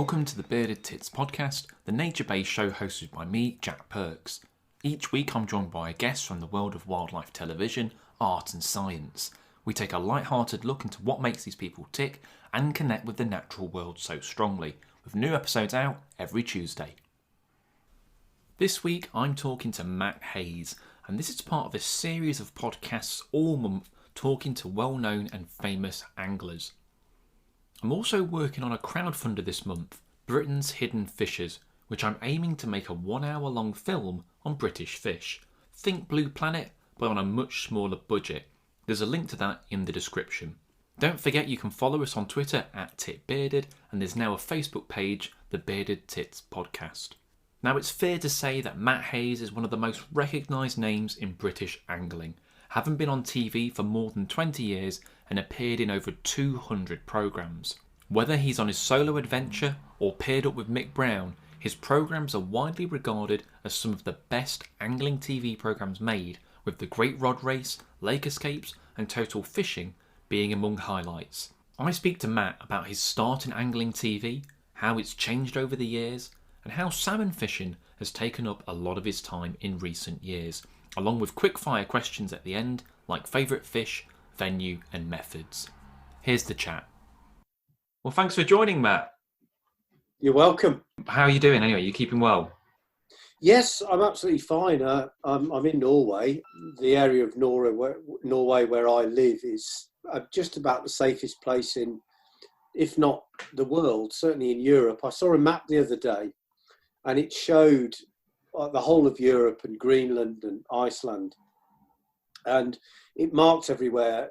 Welcome to the Bearded Tits podcast, the nature-based show hosted by me, Jack Perks. Each week I'm joined by a guest from the world of wildlife television, art and science. We take a light-hearted look into what makes these people tick and connect with the natural world so strongly, with new episodes out every Tuesday. This week I'm talking to Matt Hayes, and this is part of a series of podcasts all month talking to well-known and famous anglers. I'm also working on a crowdfunder this month, Britain's Hidden Fishes, which I'm aiming to make a 1 hour long film on British fish. Think Blue Planet, but on a much smaller budget. There's a link to that in the description. Don't forget you can follow us on Twitter @TitBearded, and there's now a Facebook page, The Bearded Tits Podcast. Now it's fair to say that Matt Hayes is one of the most recognised names in British angling, having been on TV for more than 20 years and appeared in over 200 programmes. Whether he's on his solo adventure or paired up with Mick Brown, his programmes are widely regarded as some of the best angling TV programmes made, with The Great Rod Race, Lake Escapes and Total Fishing being among highlights. I speak to Matt about his start in angling TV, how it's changed over the years, and how salmon fishing has taken up a lot of his time in recent years, along with quick-fire questions at the end, like favourite fish, venue and methods. Here's the chat. Well, thanks for joining, Matt. You're welcome. How are you doing anyway? You keeping well? Yes, I'm absolutely fine. I'm in Norway. The area of Norway where I live is just about the safest place in, if not the world, certainly in Europe. I saw a map the other day and it showed the whole of Europe and Greenland and Iceland. And it marks everywhere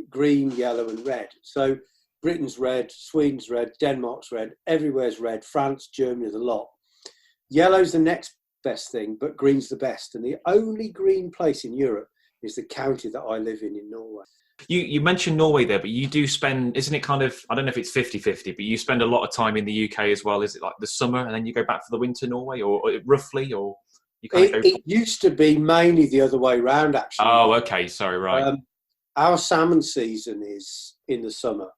green, yellow and red. So Britain's red, Sweden's red, Denmark's red, everywhere's red, France, Germany, the lot. Yellow's the next best thing, but green's the best. And the only green place in Europe is the county that I live in Norway. You mentioned Norway there, but you do spend, isn't it kind of, I don't know if it's 50-50, but you spend a lot of time in the UK as well. Is it like the summer and then you go back for the winter Norway or roughly, or you kind of go... It used to be mainly the other way round, actually. Oh, okay. Sorry, right. Our salmon season is in the summer,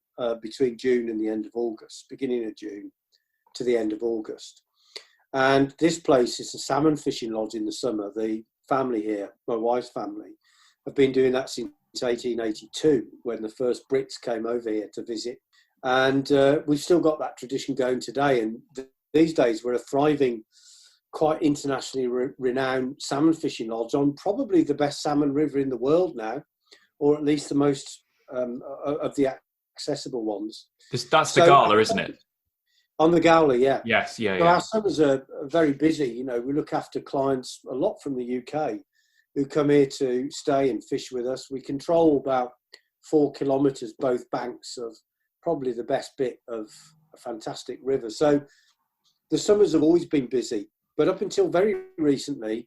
between June and the end of August, beginning of June to the end of August. And this place is a salmon fishing lodge in the summer. The family here, my wife's family, have been doing that since 1882, when the first Brits came over here to visit. And we've still got that tradition going today. And these days we're a thriving, quite internationally renowned salmon fishing lodge on probably the best salmon river in the world now, or at least the most of the accessible ones. That's the Gala, isn't it? On the Gala, yeah. Yes, yeah, So yeah. our summers are very busy. You know, we look after clients a lot from the UK who come here to stay and fish with us. We control about 4 kilometres both banks of probably the best bit of a fantastic river. So the summers have always been busy. But up until very recently,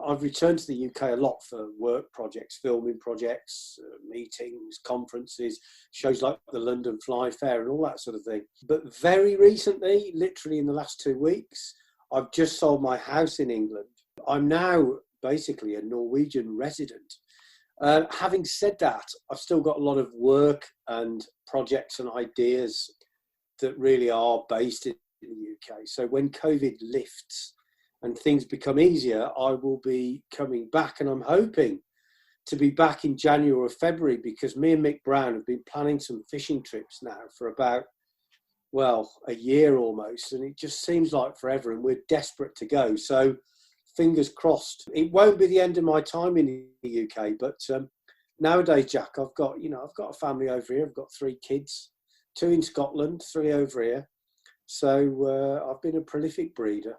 I've returned to the UK a lot for work projects, filming projects, meetings, conferences, shows like the London Fly Fair and all that sort of thing. But very recently, literally in the last 2 weeks, I've just sold my house in England. I'm now basically a Norwegian resident. Having said that, I've still got a lot of work and projects and ideas that really are based in the UK. So when COVID lifts and things become easier, I will be coming back, and I'm hoping to be back in January or February, because me and Mick Brown have been planning some fishing trips now for about, well, a year almost, and it just seems like forever, and we're desperate to go. So fingers crossed. It won't be the end of my time in the UK, but nowadays, Jack, I've got a family over here. I've got 3 kids, 2 in Scotland, 3 over here. So I've been a prolific breeder.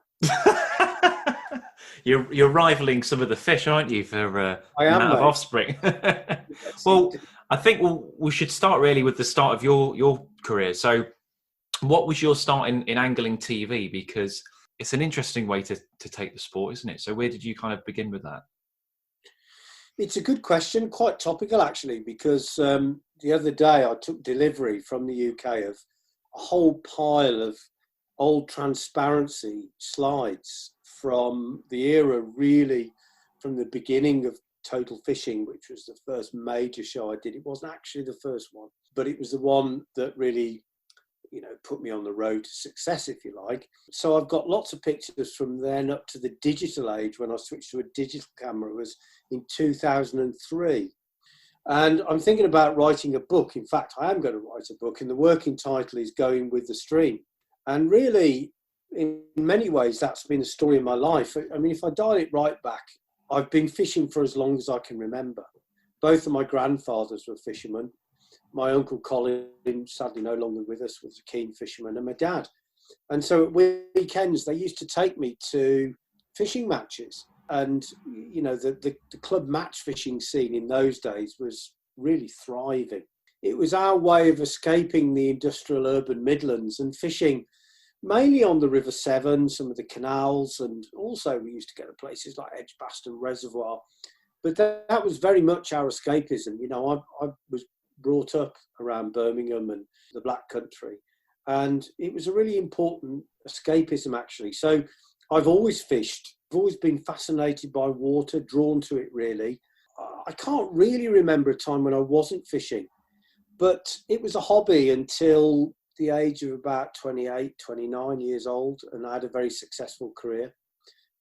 You're rivaling some of the fish, aren't you, for amount of offspring? Well, I think we should start really with the start of your career. So what was your start in angling TV? Because it's an interesting way to take the sport, isn't it? So where did you kind of begin with that? It's a good question, quite topical actually, because the other day I took delivery from the UK of a whole pile of old transparency slides from the era, really from the beginning of Total Fishing, which was the first major show I did. It wasn't actually the first one, but it was the one that really put me on the road to success, if you like. So I've got lots of pictures from then up to the digital age when I switched to a digital camera. It was in 2003. And I'm thinking about writing a book. In fact, I am going to write a book, and the working title is Going with the Stream. And really, in many ways, that's been the story of my life. I mean, if I dial it right back, I've been fishing for as long as I can remember. Both of my grandfathers were fishermen. My uncle Colin, sadly no longer with us, was a keen fisherman, and my dad. And so at weekends, they used to take me to fishing matches. And, the club match fishing scene in those days was really thriving. It was our way of escaping the industrial urban Midlands and fishing mainly on the River Severn, some of the canals, and also we used to go to places like Edgbaston Reservoir. But that was very much our escapism. I was brought up around Birmingham and the Black Country, and it was a really important escapism, actually. So I've always fished. I've always been fascinated by water, drawn to it, really. I can't really remember a time when I wasn't fishing, but it was a hobby until the age of about 28, 29 years old, and I had a very successful career,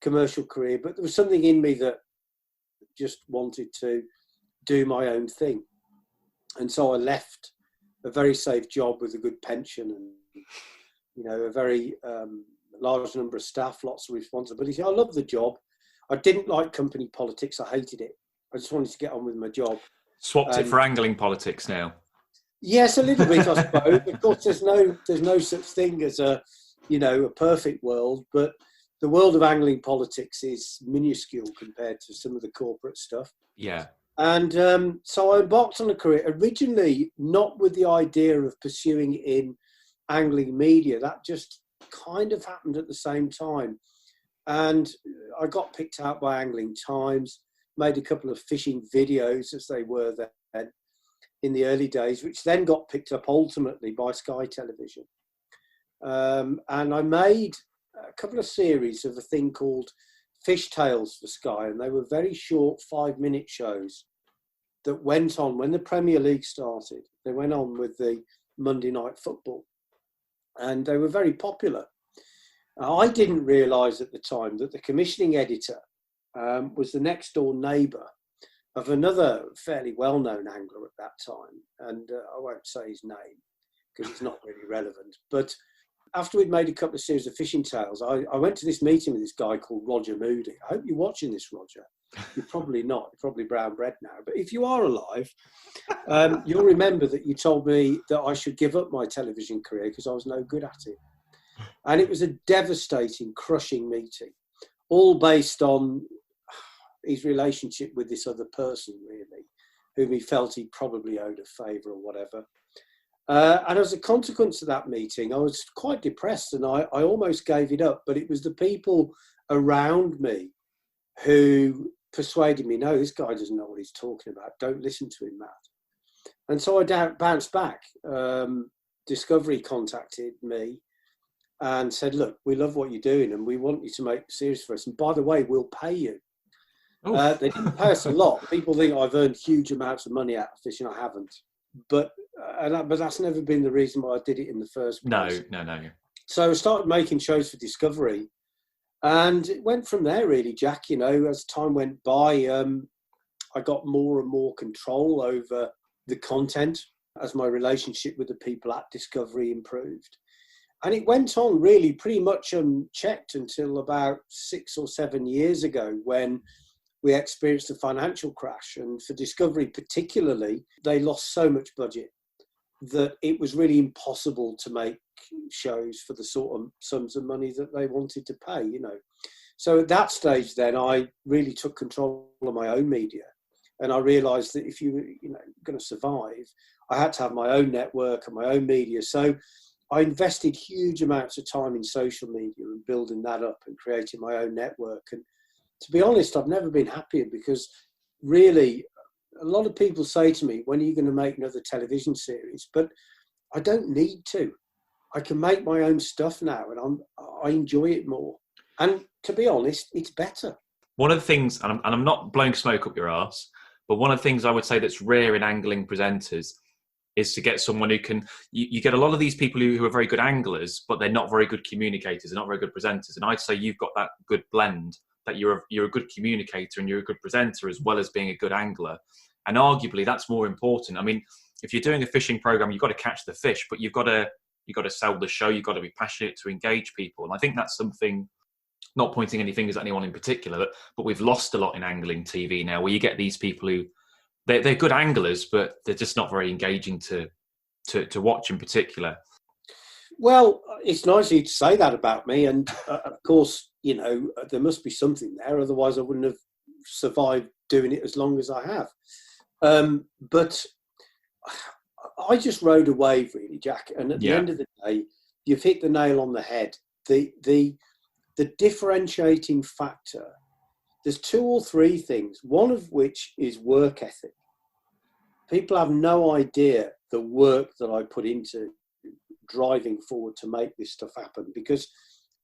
commercial career, but there was something in me that just wanted to do my own thing. And so I left a very safe job with a good pension and, a very large number of staff, lots of responsibility. I loved the job. I didn't like company politics. I hated it. I just wanted to get on with my job. Swapped it for angling politics now. Yes, a little bit, I suppose. Of course, there's no such thing as a perfect world, but the world of angling politics is minuscule compared to some of the corporate stuff. Yeah. And so I embarked on a career, originally not with the idea of pursuing in angling media. That just kind of happened at the same time. And I got picked out by Angling Times, made a couple of fishing videos, as they were then in the early days, which then got picked up ultimately by Sky Television. And I made a couple of series of a thing called Fish Tales for Sky, and they were very short 5-minute shows that went on when the Premier League started. They went on with the Monday Night Football, and they were very popular. I didn't realise at the time that the commissioning editor was the next door neighbour of another fairly well-known angler at that time, and I won't say his name because it's not really relevant. But after we'd made a couple of series of fishing tales, I went to this meeting with this guy called Roger Moody. I hope you're watching this, Roger. You're probably not. You're probably brown bread now. But if you are alive, you'll remember that you told me that I should give up my television career because I was no good at it. And it was a devastating, crushing meeting, all based on his relationship with this other person, really, whom he felt he probably owed a favour or whatever. And as a consequence of that meeting, I was quite depressed and I almost gave it up. But it was the people around me who persuaded me, no, this guy doesn't know what he's talking about. Don't listen to him, Matt. And so I bounced back. Discovery contacted me and said, look, we love what you're doing and we want you to make a series for us. And by the way, we'll pay you. They didn't pay us a lot. People think I've earned huge amounts of money out of fishing. I haven't. But that's never been the reason why I did it in the first place. No. So I started making shows for Discovery. And it went from there, really, Jack. As time went by, I got more and more control over the content as my relationship with the people at Discovery improved. And it went on really pretty much unchecked until about 6 or 7 years ago when we experienced a financial crash. And for Discovery particularly, they lost so much budget that it was really impossible to make shows for the sort of sums of money that they wanted to pay, So at that stage then, I really took control of my own media. And I realised that if you were going to survive, I had to have my own network and my own media. So I invested huge amounts of time in social media and building that up and creating my own network. And to be honest, I've never been happier because really a lot of people say to me, when are you going to make another television series? But I don't need to. I can make my own stuff now and I enjoy it more. And to be honest, it's better. One of the things, and I'm not blowing smoke up your arse, but one of the things I would say that's rare in angling presenters is to get someone who can, you get a lot of these people who are very good anglers, but they're not very good communicators, they're not very good presenters. And I'd say you've got that good blend, that you're a good communicator and you're a good presenter as well as being a good angler. And arguably that's more important. I mean, if you're doing a fishing program, you've got to catch the fish, but you've got to sell the show. You've got to be passionate to engage people. And I think that's something, not pointing any fingers at anyone in particular, but we've lost a lot in angling TV now, where you get these people who they're good anglers, but they're just not very engaging to watch in particular. Well, it's nice of you to say that about me. And of course, you know, there must be something there. Otherwise, I wouldn't have survived doing it as long as I have. But I just rode a wave, really, Jack. And at the end of the day, you've hit the nail on the head. The differentiating factor, there's 2 or 3 things, one of which is work ethic. People have no idea the work that I put into driving forward to make this stuff happen, because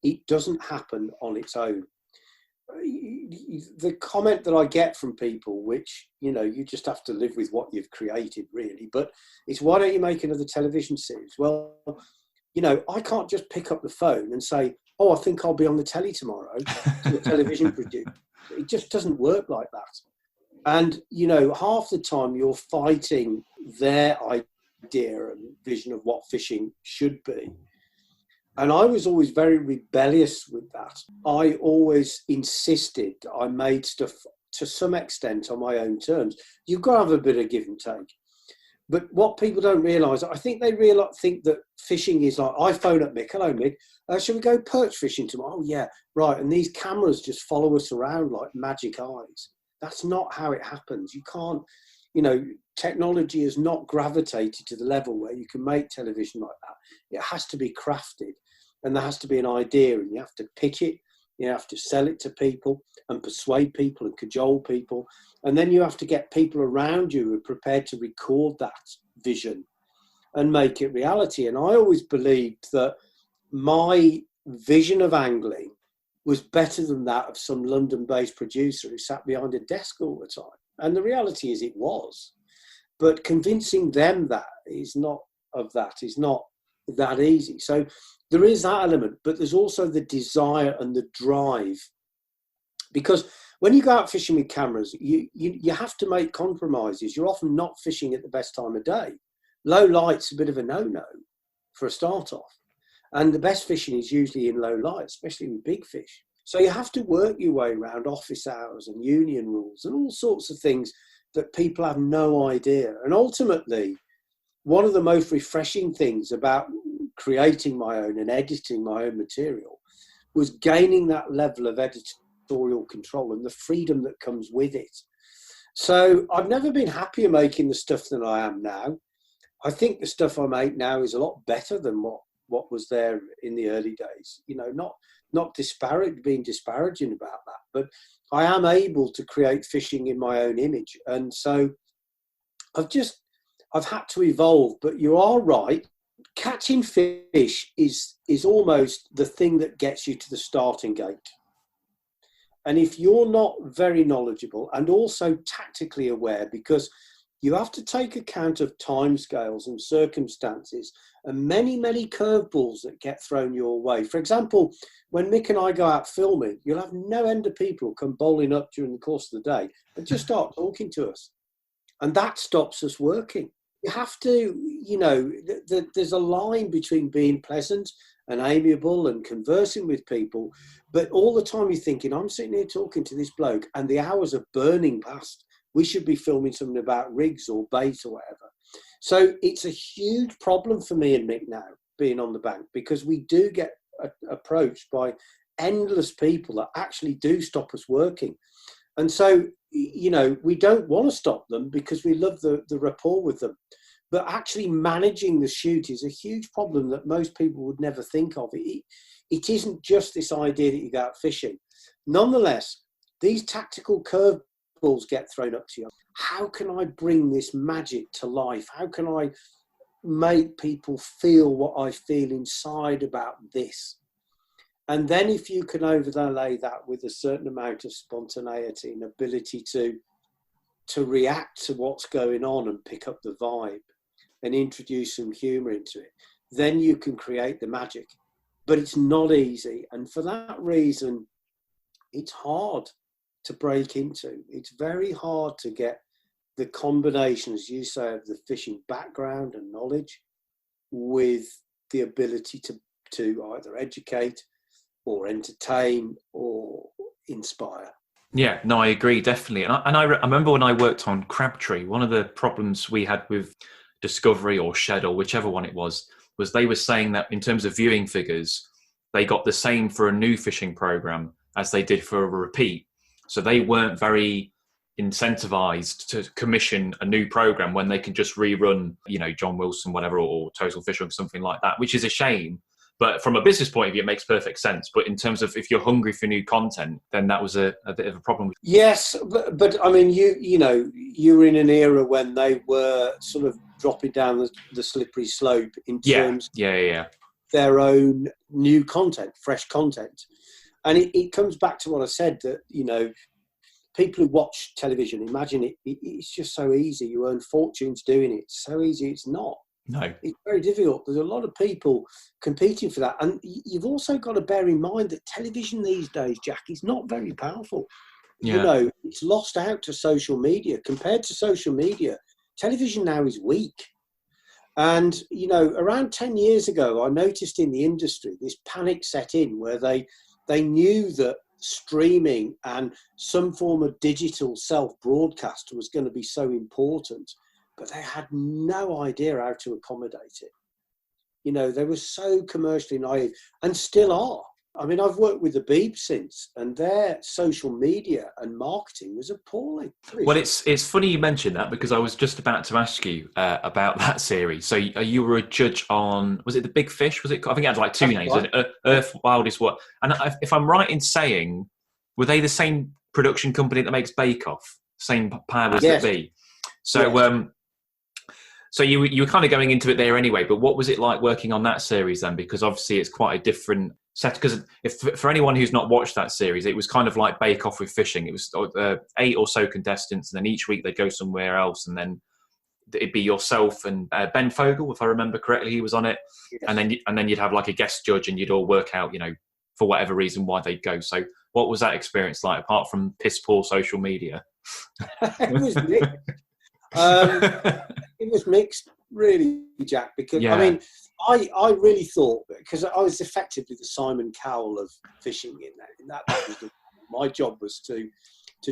it doesn't happen on its own. The comment that I get from people, which, you know, you just have to live with what you've created, really, but it's, why don't you make another television series? Well, you know, I can't just pick up the phone and say, oh, I think I'll be on the telly tomorrow to a television producer. It just doesn't work like that. And, you know, half the time you're fighting their idea and vision of what fishing should be. And I was always very rebellious with that. I always insisted I made stuff to some extent on my own terms. You've got to have a bit of give and take. But what people don't realise, I think they think that fishing is like, I phone up Mick, hello Mick, shall we go perch fishing tomorrow? Oh yeah, right. And these cameras just follow us around like magic eyes. That's not how it happens. You can't, you know, technology has not gravitated to the level where you can make television like that. It has to be crafted, and there has to be an idea, and you have to pitch it, you have to sell it to people and persuade people and cajole people. And then you have to get people around you who are prepared to record that vision and make it reality. And I always believed that my vision of angling was better than that of some London-based producer who sat behind a desk all the time. And the reality is it was. But convincing them that is not that easy. So there is that element, but there's also the desire and the drive. Because when you go out fishing with cameras, you have to make compromises. You're often not fishing at the best time of day. Low light's a bit of a no-no for a start off. And the best fishing is usually in low light, especially with big fish. So you have to work your way around office hours and union rules and all sorts of things that people have no idea. And ultimately, one of the most refreshing things about creating my own and editing my own material was gaining that level of editorial control and the freedom that comes with it. So I've never been happier making the stuff than I am now. I think the stuff I make now is a lot better than what was there in the early days. You know, not being disparaging about that, but I am able to create fishing in my own image. And so I've had to evolve, but you are right. Catching fish is almost the thing that gets you to the starting gate. And if you're not very knowledgeable and also tactically aware, because you have to take account of timescales and circumstances and many, many curveballs that get thrown your way. For example, when Mick and I go out filming, you'll have no end of people come bowling up during the course of the day and just start talking to us. And that stops us working. You have to, you know, there's a line between being pleasant and amiable and conversing with people, but all the time you're thinking, I'm sitting here talking to this bloke and the hours are burning past. We should be filming something about rigs or bait or whatever. So it's a huge problem for me and Mick now, being on the bank, because we do get approached by endless people that actually do stop us working. And so, you know, we don't want to stop them because we love the rapport with them. But actually managing the shoot is a huge problem that most people would never think of. It isn't just this idea that you go out fishing. Nonetheless, these tactical curveballs get thrown up to you. How can I bring this magic to life? How can I make people feel what I feel inside about this? And then if you can overlay that with a certain amount of spontaneity and ability to react to what's going on and pick up the vibe, and introduce some humour into it, then you can create the magic. But it's not easy. And for that reason, it's hard to break into. It's very hard to get the combination, as you say, of the fishing background and knowledge with the ability to either educate or entertain or inspire. Yeah, no, I agree, definitely. And I remember when I worked on Crabtree, one of the problems we had with Discovery or Shed or whichever one it was they were saying that in terms of viewing figures, they got the same for a new fishing program as they did for a repeat. So they weren't very incentivized to commission a new program when they can just rerun, John Wilson, whatever, or Total Fishing, something like that, which is a shame. But from a business point of view, it makes perfect sense. But in terms of if you're hungry for new content, then that was a bit of a problem. Yes, but I mean, you were in an era when they were sort of dropping down the slippery slope in terms of their own new content, fresh content. And it comes back to what I said, that, people who watch television, imagine it's just so easy. You earn fortunes doing it. It's so easy. It's not. No. It's very difficult. There's a lot of people competing for that. And you've also got to bear in mind that television these days, Jack, is not very powerful. Yeah. It's lost out to social media. Compared to social media, television now is weak. And, around 10 years ago, I noticed in the industry, this panic set in where they knew that streaming and some form of digital self-broadcast was going to be so important, but they had no idea how to accommodate it. They were so commercially naive and still are. I mean, I've worked with the Beeb since, and their social media and marketing was appalling. Well, it's funny you mentioned that, because I was just about to ask you about that series. So you were a judge on, was it The Big Fish? Was it? I think it had like two names. Right. Earth Wildest What? And if I'm right in saying, were they the same production company that makes Bake Off? Same powers that be. So yes. So you were kind of going into it there anyway, but what was it like working on that series then? Because obviously it's quite a different set. Because for anyone who's not watched that series, it was kind of like Bake Off with fishing. It was 8 or so contestants, and then each week they'd go somewhere else, and then it'd be yourself and Ben Fogle, if I remember correctly, he was on it. Yes. And then you'd have like a guest judge, and you'd all work out, for whatever reason, why they'd go. So what was that experience like, apart from piss poor social media? It was it was mixed, really, Jack, because I mean, I really thought, because I was effectively the Simon Cowell of fishing in that was my job was to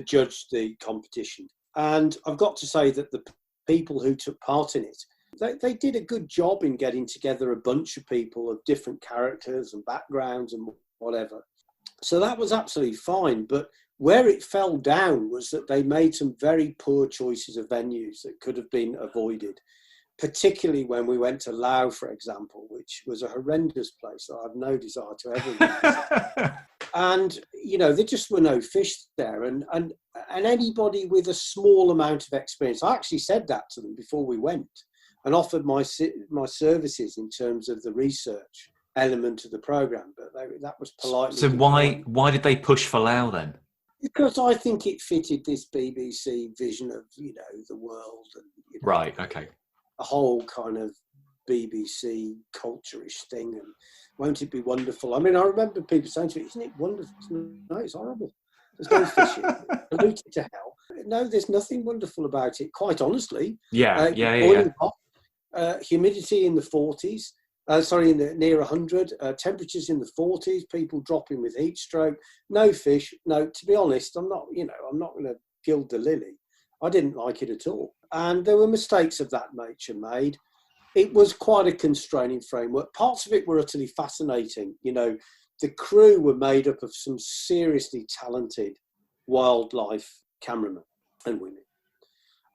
judge the competition. And I've got to say that the people who took part in it, they did a good job in getting together a bunch of people of different characters and backgrounds and whatever. So that was absolutely fine. But where it fell down was that they made some very poor choices of venues that could have been avoided, particularly when we went to Laos, for example, which was a horrendous place that I have no desire to ever visit. And, there just were no fish there. And anybody with a small amount of experience, I actually said that to them before we went and offered my services in terms of the research element of the program. But that was politely. So why did they push for Laos then? Because I think it fitted this BBC vision of, the world and right, okay, a whole kind of BBC culture-ish thing. And won't it be wonderful? I mean, I remember people saying to me, "Isn't it wonderful?" No, it's horrible. There's no fishing. Polluted to hell. No, there's nothing wonderful about it. Quite honestly. Boiling hot, humidity in the 40s. In the near 100, temperatures in the 40s, people dropping with heat stroke, no fish. No, to be honest, I'm not going to gild the lily. I didn't like it at all. And there were mistakes of that nature made. It was quite a constraining framework. Parts of it were utterly fascinating. The crew were made up of some seriously talented wildlife cameramen and women.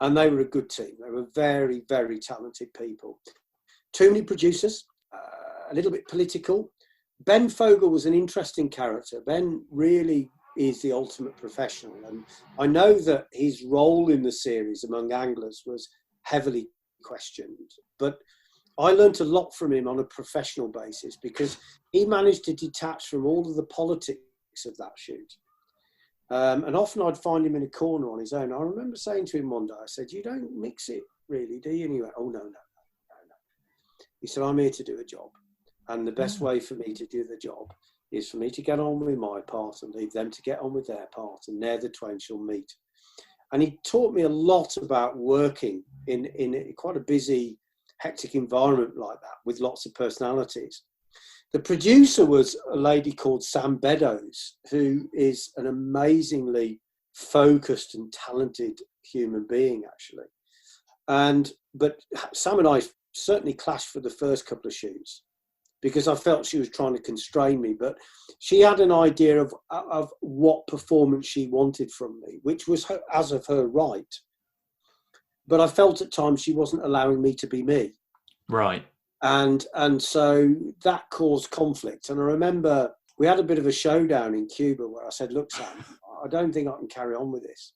And they were a good team. They were very, very talented people. Too many producers. A little bit political. Ben Fogle was an interesting character. Ben really is the ultimate professional. And I know that his role in the series among anglers was heavily questioned. But I learnt a lot from him on a professional basis because he managed to detach from all of the politics of that shoot. And often I'd find him in a corner on his own. I remember saying to him one day, I said, "You don't mix it really, do you?" And he went, "Oh, no. He said, I'm here to do a job. And the best way for me to do the job is for me to get on with my part and leave them to get on with their part, and there the twain shall meet. And he taught me a lot about working in quite a busy, hectic environment like that with lots of personalities. The producer was a lady called Sam Beddoes, who is an amazingly focused and talented human being, actually. But Sam and I certainly clashed for the first couple of shoots because I felt she was trying to constrain me. But she had an idea of what performance she wanted from me, which was as of her right. But I felt at times she wasn't allowing me to be me. Right. And so that caused conflict. And I remember we had a bit of a showdown in Cuba where I said, look, Sam, I don't think I can carry on with this.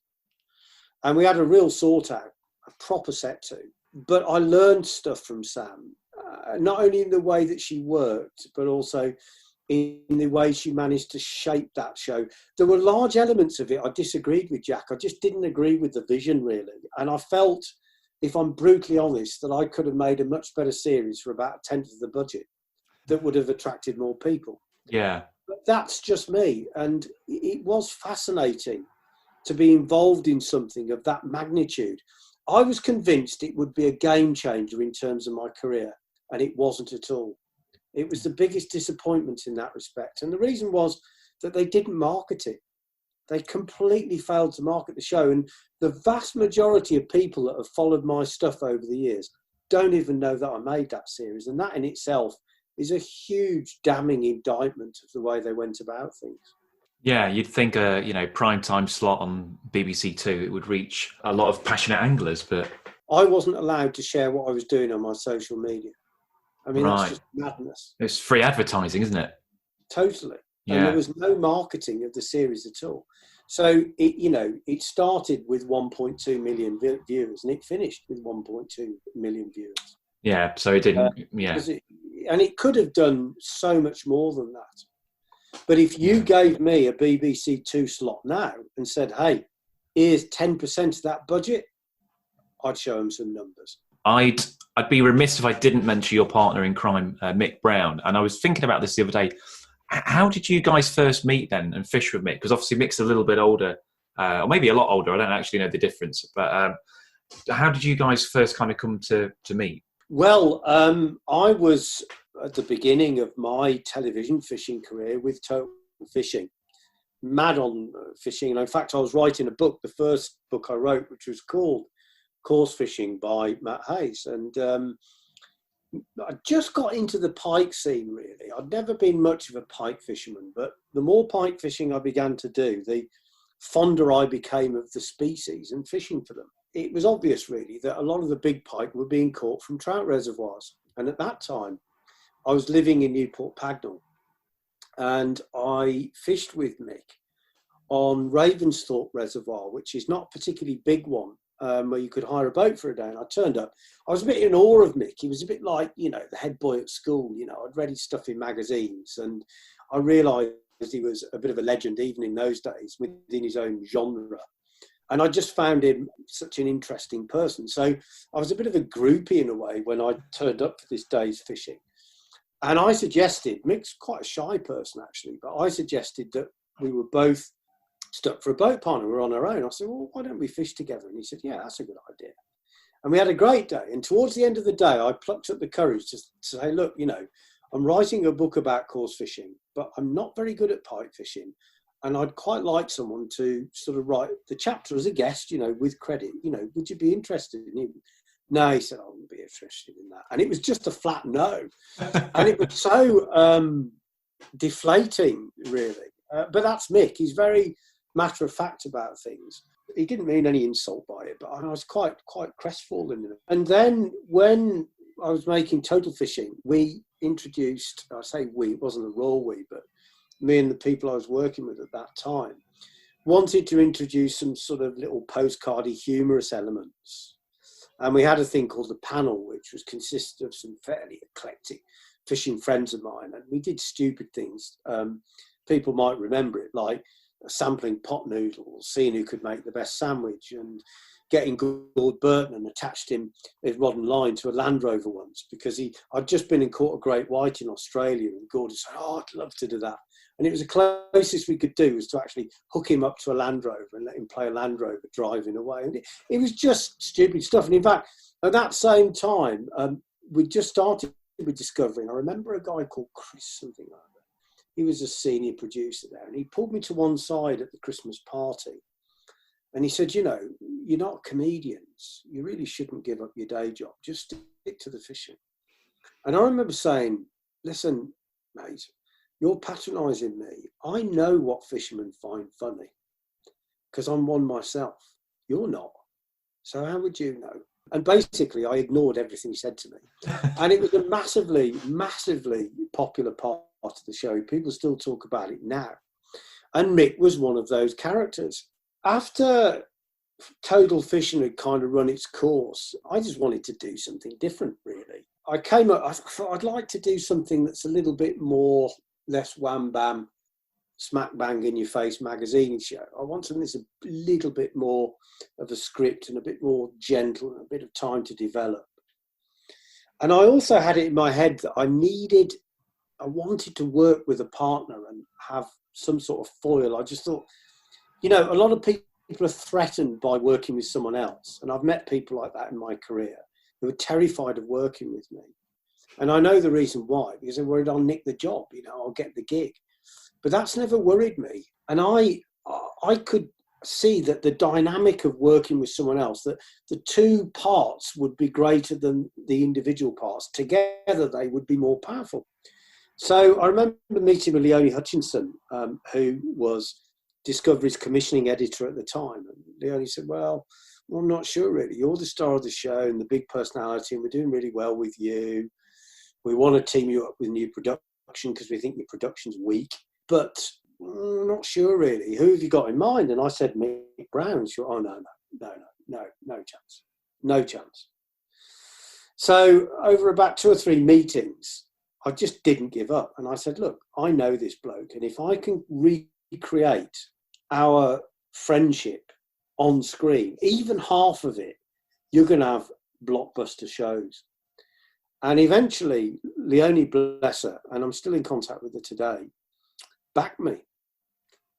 And we had a real sort out, a proper set to. But I learned stuff from Sam, not only in the way that she worked, but also in the way she managed to shape that show. There were large elements of it I disagreed with, Jack. I just didn't agree with the vision, really. And I felt, if I'm brutally honest, that I could have made a much better series for about a tenth of the budget that would have attracted more people. Yeah. But that's just me. And it was fascinating to be involved in something of that magnitude. I was convinced it would be a game changer in terms of my career, and it wasn't at all. It was the biggest disappointment in that respect. And the reason was that they didn't market it. They completely failed to market the show. And the vast majority of people that have followed my stuff over the years don't even know that I made that series. And that in itself is a huge damning indictment of the way they went about things. Yeah, you'd think a prime time slot on BBC Two, it would reach a lot of passionate anglers, but I wasn't allowed to share what I was doing on my social media. I mean, right. That's just madness. It's free advertising, isn't it? Totally. Yeah. And there was no marketing of the series at all. So it started with 1.2 million viewers, and it finished with 1.2 million viewers. Yeah. So it didn't. And it could have done so much more than that. But if you gave me a BBC Two slot now and said, "Hey, here's 10% of that budget," I'd show them some numbers. I'd be remiss if I didn't mention your partner in crime, Mick Brown. And I was thinking about this the other day. How did you guys first meet then and fish with Mick? Because obviously Mick's a little bit older, or maybe a lot older. I don't actually know the difference. But how did you guys first kind of come to meet? Well, I was at the beginning of my television fishing career with Total Fishing, mad on fishing. And in fact, I was writing a book, the first book I wrote, which was called Course Fishing by Matt Hayes. And I just got into the pike scene, really. I'd never been much of a pike fisherman, but the more pike fishing I began to do, the fonder I became of the species and fishing for them. It was obvious, really, that a lot of the big pike were being caught from trout reservoirs. And at that time, I was living in Newport Pagnell, and I fished with Mick on Ravensthorpe Reservoir, which is not a particularly big one, where you could hire a boat for a day. And I turned up. I was a bit in awe of Mick. He was a bit like, the head boy at school. I'd read his stuff in magazines, and I realised he was a bit of a legend even in those days within his own genre. And I just found him such an interesting person. So I was a bit of a groupie in a way when I turned up for this day's fishing. And I suggested, Mick's quite a shy person actually, but I suggested that we were both stuck for a boat partner. We were on our own. I said, well, why don't we fish together? And he said, yeah, that's a good idea. And we had a great day. And towards the end of the day, I plucked up the courage to say, look, I'm writing a book about course fishing, but I'm not very good at pike fishing. And I'd quite like someone to sort of write the chapter as a guest, with credit. Would you be interested in him? No, he said, I wouldn't be interested in that. And it was just a flat no. And it was so deflating, really. But that's Mick. He's very matter of fact about things. He didn't mean any insult by it, but I was quite crestfallen. And then when I was making Total Fishing, we introduced, I say we, it wasn't a raw we, but me and the people I was working with at that time wanted to introduce some sort of little postcardy humorous elements. And we had a thing called the panel, which was consisted of some fairly eclectic fishing friends of mine. And we did stupid things. People might remember it, like sampling pot noodles, seeing who could make the best sandwich, and getting Gord Burton and attached him his rod and line to a Land Rover once, because I'd just been in caught a great white in Australia, and Gordon said, "Oh, I'd love to do that." And it was the closest we could do was to actually hook him up to a Land Rover and let him play a Land Rover driving away. And it was just stupid stuff. And in fact, at that same time, we just started with Discovery. And I remember a guy called Chris something like that. He was a senior producer there, and he pulled me to one side at the Christmas party. And he said, "You know, you're not comedians. You really shouldn't give up your day job. Just stick to the fishing." And I remember saying, "Listen, mate, you're patronising me. I know what fishermen find funny because I'm one myself. You're not. So how would you know?" And basically, I ignored everything he said to me. And it was a massively, massively popular part of the show. People still talk about it now. And Mick was one of those characters. After Total Fishing had kind of run its course, I just wanted to do something different, really. I thought I'd like to do something that's a little bit more, less wham bam, smack bang in your face magazine show. I want something that's a little bit more of a script and a bit more gentle and a bit of time to develop. And I also had it in my head that I wanted to work with a partner and have some sort of foil. I just thought, you know, a lot of people are threatened by working with someone else. And I've met people like that in my career who are terrified of working with me. And I know the reason why, because they're worried I'll nick the job, you know, I'll get the gig. But that's never worried me. And I could see that the dynamic of working with someone else, that the two parts would be greater than the individual parts. Together, they would be more powerful. So I remember meeting with Leonie Hutchinson, who was Discovery's commissioning editor at the time. And Leonie said, well, I'm not sure really. You're the star of the show and the big personality, and we're doing really well with you. We want to team you up with new production because we think your production's weak. But I'm not sure really. Who have you got in mind? And I said, Mick Brown. She went, oh, no chance. No chance. So over about 2 or 3 meetings, I just didn't give up. And I said, look, I know this bloke. And if I can recreate our friendship on screen, even half of it, you're going to have blockbuster shows. And eventually, Leonie, bless her, and I'm still in contact with her today, backed me.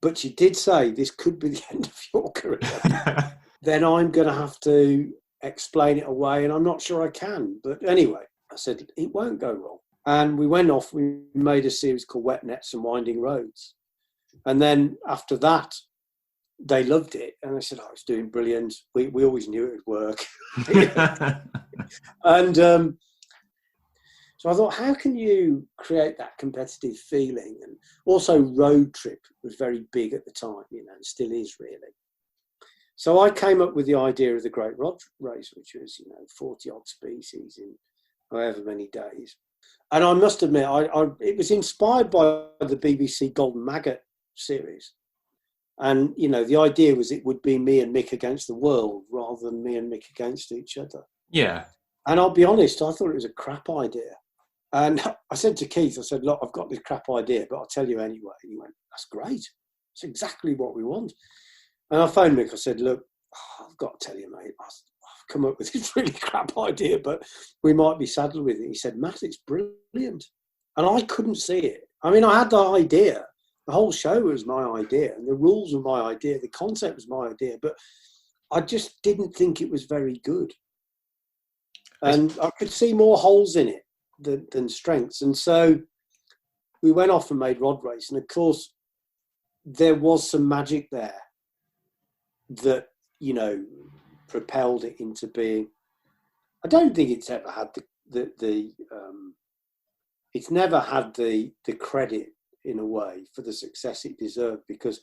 But she did say, this could be the end of your career. Then I'm going to have to explain it away, and I'm not sure I can. But anyway, I said, it won't go wrong. And we went off, we made a series called Wet Nets and Winding Roads. And then after that, they loved it. And they said, oh, it's doing brilliant. We always knew it would work. And so I thought, how can you create that competitive feeling? And also Road Trip was very big at the time, you know, and still is really. So I came up with the idea of the Great Rod Race, which was, you know, 40 odd species in however many days. And I must admit, it was inspired by the BBC Golden Maggot series. And, you know, the idea was it would be me and Mick against the world rather than me and Mick against each other. Yeah. And I'll be honest, I thought it was a crap idea. And I said to Keith, I said, look, I've got this crap idea, but I'll tell you anyway. And he went, that's great. That's exactly what we want. And I phoned Mick. I said, look, I've got to tell you, mate, I've come up with this really crap idea, but we might be saddled with it. He said, Matt, it's brilliant. And I couldn't see it. I mean, I had the idea. The whole show was my idea, and the rules were my idea. The concept was my idea, but I just didn't think it was very good. And I could see more holes in it than strengths. And so we went off and made Rod Race. And of course, there was some magic there that, you know, propelled it into being. I don't think it's ever had it's never had the credit in a way for the success it deserved, because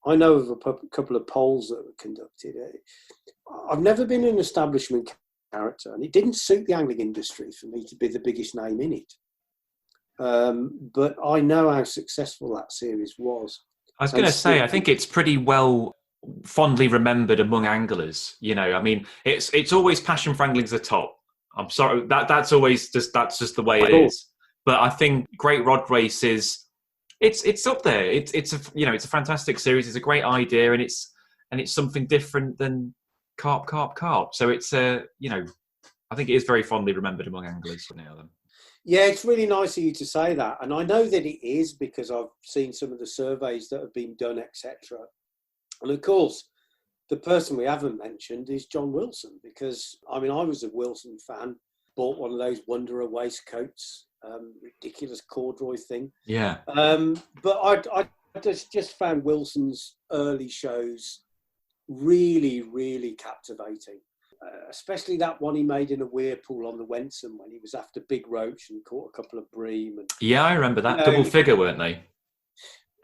I know of a couple of polls that were conducted. I've never been an establishment character, and it didn't suit the angling industry for me to be the biggest name in it. But I know how successful that series was. I was going to say, I think it's pretty well fondly remembered among anglers. You know, I mean, it's always passion for angling's the top. I'm sorry, that's just the way it is. But I think Great Rod Race is it's up there. It's a fantastic series. It's a great idea, and it's something different than carp, carp, carp. So it's I think it is very fondly remembered among anglers now. Then. Yeah, it's really nice of you to say that. And I know that it is because I've seen some of the surveys that have been done, etc. And of course, the person we haven't mentioned is John Wilson, because, I mean, I was a Wilson fan, bought one of those Wanderer waistcoats, ridiculous corduroy thing. Yeah. But I just found Wilson's early shows really, really captivating. Especially that one he made in a Weirpool on the Wensum when he was after Big Roach and caught a couple of bream. And, yeah, I remember that. Double figure, weren't they?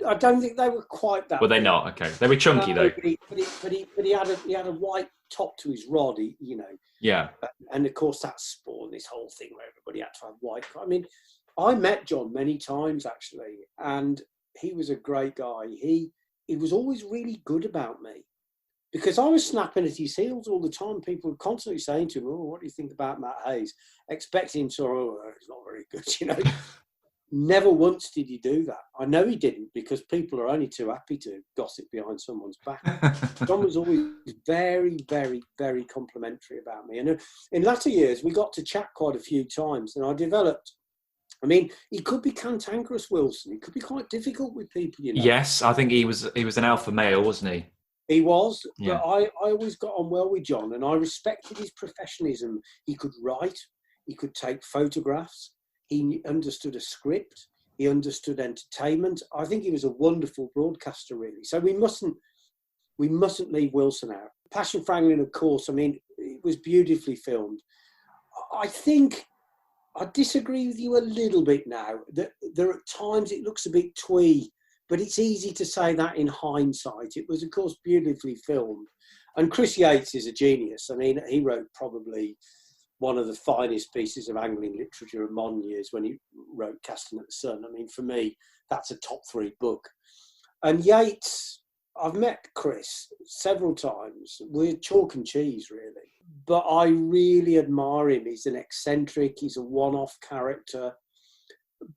I don't think they were quite that. Were they not? Okay, they were chunky though. But he had a white top to his rod. Yeah. And of course that spawned this whole thing where everybody had to have white. I mean, I met John many times actually, and he was a great guy. He was always really good about me. Because I was snapping at his heels all the time. People were constantly saying to him, "Oh, what do you think about Matt Hayes?" Expecting him to, "Oh, he's not very good," Never once did he do that. I know he didn't, because people are only too happy to gossip behind someone's back. John was always very, very, very complimentary about me. And in latter years, we got to chat quite a few times, and I developed. I mean, he could be cantankerous, Wilson. He could be quite difficult with people, Yes, I think he was an alpha male, wasn't he? He was, yeah. But I always got on well with John, and I respected his professionalism. He could write, he could take photographs, he understood a script, he understood entertainment. I think he was a wonderful broadcaster, really. So we mustn't leave Wilson out. Passion for Angling, of course, I mean, it was beautifully filmed. I think I disagree with you a little bit now. That there are times it looks a bit twee. But it's easy to say that in hindsight. It was, of course, beautifully filmed. And Chris Yates is a genius. I mean, he wrote probably one of the finest pieces of angling literature of modern years when he wrote Casting at the Sun. I mean, for me, that's a top 3 book. And Yates, I've met Chris several times. We're chalk and cheese, really. But I really admire him. He's an eccentric. He's a one-off character.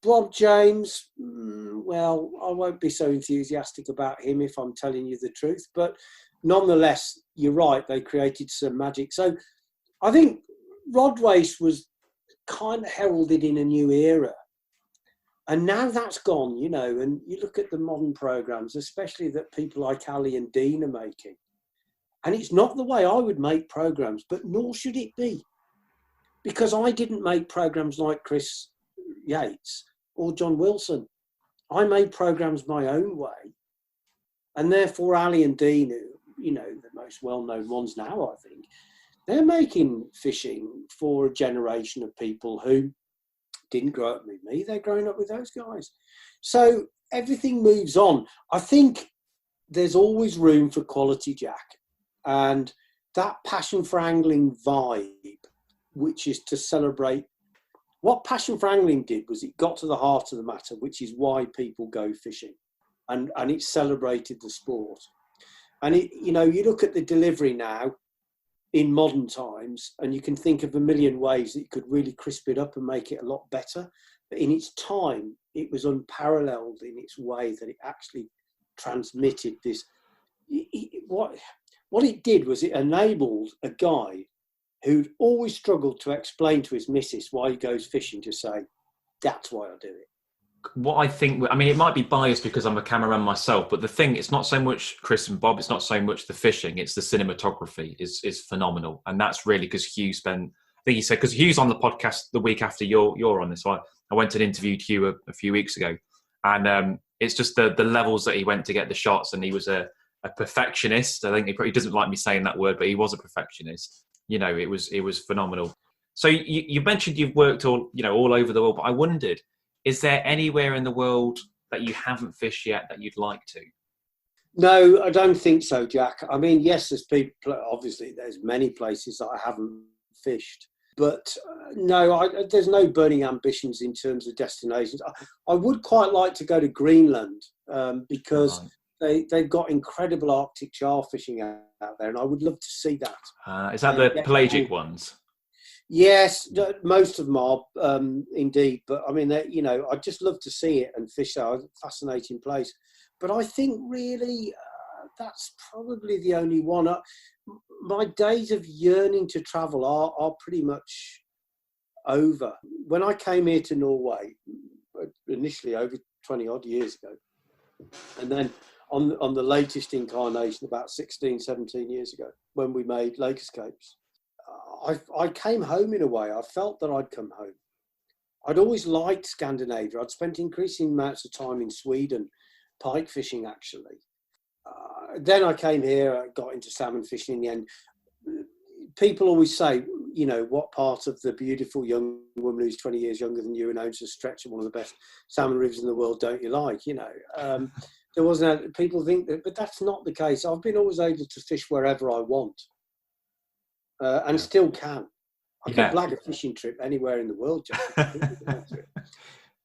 Bob James, well, I won't be so enthusiastic about him if I'm telling you the truth. But nonetheless, you're right, they created some magic. So I think rod race was kind of heralded in a new era. And now that's gone, and you look at the modern programmes, especially that people like Ali and Dean are making. And it's not the way I would make programmes, but nor should it be. Because I didn't make programmes like Chris Yates or John Wilson. I made programmes my own way. And therefore Ali and Dean, the most well-known ones now, I think, they're making fishing for a generation of people who didn't grow up with me. They're growing up with those guys. So everything moves on. I think there's always room for quality, Jack. And that Passion for Angling vibe, which is to celebrate. What Passion for Angling did was it got to the heart of the matter, which is why people go fishing, and it celebrated the sport. And you look at the delivery now in modern times, and you can think of a million ways that you could really crisp it up and make it a lot better. But in its time, it was unparalleled in its way that it actually transmitted this. What it did was it enabled a guy who'd always struggled to explain to his missus why he goes fishing to say, that's why I do it. What I think, I mean, it might be biased because I'm a cameraman myself, but the thing, it's not so much Chris and Bob, it's not so much the fishing, it's the cinematography is phenomenal. And that's really because Hugh spent, I think he said, because Hugh's on the podcast the week after you're on this. So I went and interviewed Hugh a few weeks ago. And it's just the levels that he went to get the shots, and he was a perfectionist. I think he doesn't like me saying that word, but he was a perfectionist. It was phenomenal. So you mentioned you've worked all over the world, but I wondered, is there anywhere in the world that you haven't fished yet that you'd like to? No, I don't think so, Jack. I mean, yes, obviously there's many places that I haven't fished, but no, there's no burning ambitions in terms of destinations. I would quite like to go to Greenland because they've got incredible Arctic char fishing out there, and I would love to see that. Is that the pelagic ones? Yes, most of them are indeed. But I mean, I'd just love to see it and fish there. Fascinating place. But I think really that's probably the only one. My days of yearning to travel are pretty much over. When I came here to Norway, initially over 20 odd years ago, and then on the latest incarnation about 16, 17 years ago, when we made Lake Escapes, I came home in a way. I felt that I'd come home. I'd always liked Scandinavia. I'd spent increasing amounts of time in Sweden, pike fishing actually. Then I came here, I got into salmon fishing in the end. People always say, you know, what part of the beautiful young woman who's 20 years younger than you and owns a stretch of one of the best salmon rivers in the world don't you like? You know, there wasn't. People think that, but that's not the case. I've been always able to fish wherever I want, and still can. I can blag a fishing trip anywhere in the world.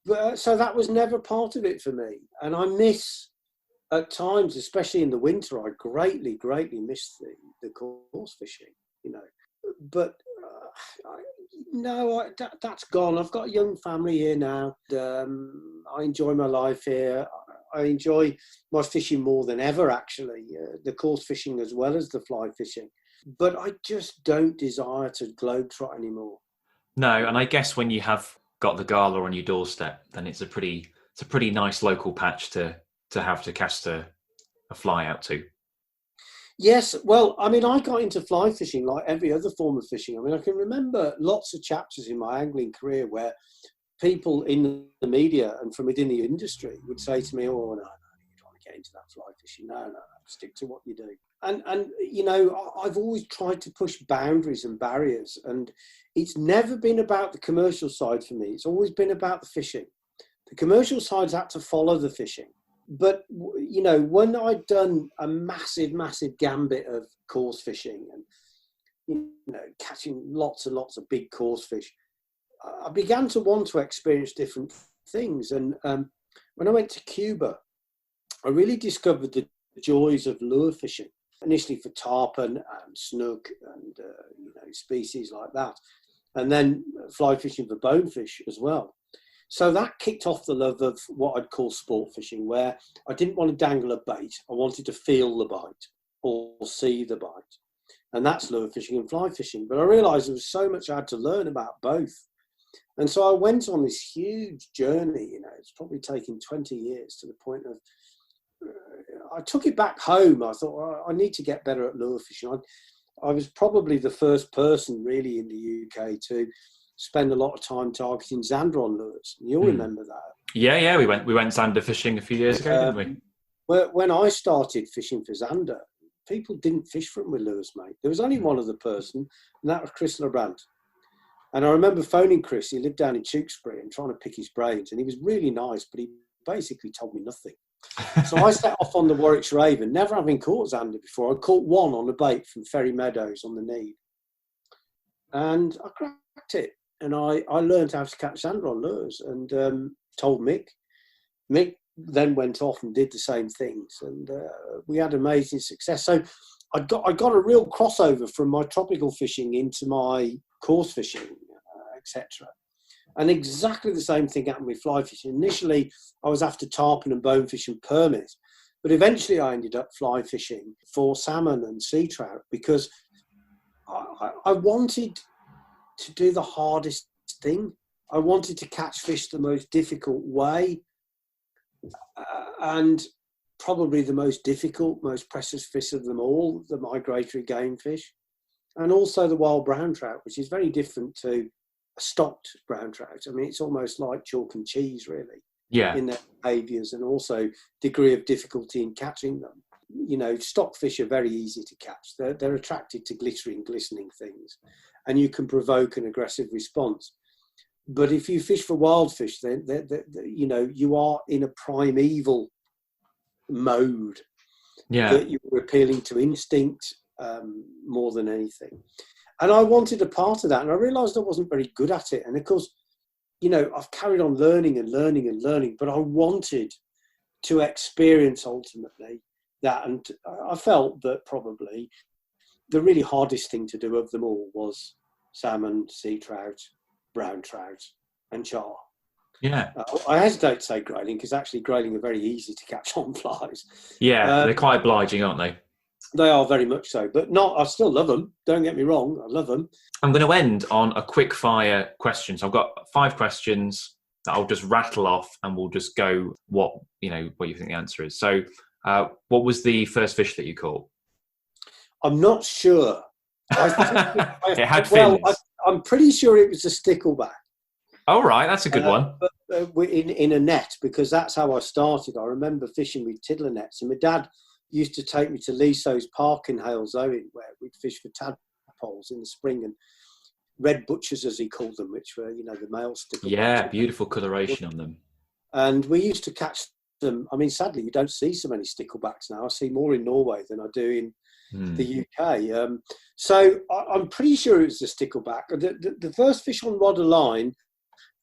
But, so that was never part of it for me, and I miss. At times, especially in the winter, I greatly miss the course fishing, you know. But that's gone. I've got a young family here now. I enjoy my life here. I enjoy my fishing more than ever, actually, the course fishing as well as the fly fishing. But I just don't desire to globetrot anymore. No, and I guess when you have got the Gala on your doorstep, then it's a pretty nice local patch to have to cast a fly out to. Yes, well, I mean, I got into fly fishing like every other form of fishing. I mean, I can remember lots of chapters in my angling career where people in the media and from within the industry would say to me, "Oh, no, you don't want to get into that fly fishing. No, stick to what you do." And you know, I've always tried to push boundaries and barriers, and it's never been about the commercial side for me. It's always been about the fishing. The commercial side's had to follow the fishing. But, you know, when I'd done a massive gambit of coarse fishing and, you know, catching lots and lots of big coarse fish, I began to want to experience different things. And when I went to Cuba, I really discovered the joys of lure fishing, initially for tarpon and snook and, you know, species like that. And then fly fishing for bonefish as well. So that kicked off the love of what I'd call sport fishing, where I didn't want to dangle a bait. I wanted to feel the bite or see the bite. And that's lure fishing and fly fishing. But I realised there was so much I had to learn about both. And so I went on this huge journey, you know, it's probably taken 20 years to the point of, I took it back home. I thought, well, I need to get better at lure fishing. I was probably the first person really in the UK to spend a lot of time targeting zander on lures. You'll remember that. Yeah, we went zander fishing a few years ago, didn't we? When I started fishing for zander, people didn't fish for them with lures, mate. There was only one other person, and that was Chris LeBrant. And I remember phoning Chris. He lived down in Tewkesbury and trying to pick his brains, and he was really nice, but he basically told me nothing. So I set off on the Warwickshire Avon, never having caught zander before. I caught one on a bait from Ferry Meadows on the Need, and I cracked it. And I learned how to catch zander on lures and told Mick. Mick then went off and did the same things, and we had amazing success. So I got a real crossover from my tropical fishing into my coarse fishing, etc. And exactly the same thing happened with fly fishing. Initially, I was after tarpon and bonefish and permit, but eventually I ended up fly fishing for salmon and sea trout because I wanted to do the hardest thing. I wanted to catch fish the most difficult way, and probably the most difficult, most precious fish of them all, the migratory game fish, and also the wild brown trout, which is very different to a stocked brown trout. I mean, it's almost like chalk and cheese, really, in their behaviours and also degree of difficulty in catching them. You know, stock fish are very easy to catch. They're attracted to glittering, glistening things, and you can provoke an aggressive response. But if you fish for wild fish, then you know, you are in a primeval mode. That you're appealing to instinct more than anything. And I wanted a part of that, and I realised I wasn't very good at it. And of course, you know, I've carried on learning, but I wanted to experience ultimately that. And I felt that probably the really hardest thing to do of them all was salmon, sea trout, brown trout, and char. Yeah. I hesitate to say grayling because actually grayling are very easy to catch on flies. Yeah, they're quite obliging, aren't they? They are very much so, but not. I still love them. Don't get me wrong, I love them. I'm going to end on a quick fire question. So I've got 5 questions that I'll just rattle off, and we'll just go what you think the answer is. So, what was the first fish that you caught? I'm not sure. I think It had fins. I'm pretty sure it was a stickleback. Oh, right, that's a good one. But in a net, because that's how I started. I remember fishing with tiddler nets, and my dad used to take me to Liso's Park in Hales Owen, where we'd fish for tadpoles in the spring, and red butchers, as he called them, which were, the male sticklebacks. Yeah, beautiful coloration on them. And we used to catch them. I mean, sadly, you don't see so many sticklebacks now. I see more in Norway than I do in the UK. So I'm pretty sure it was a stickleback. The first fish on rod or line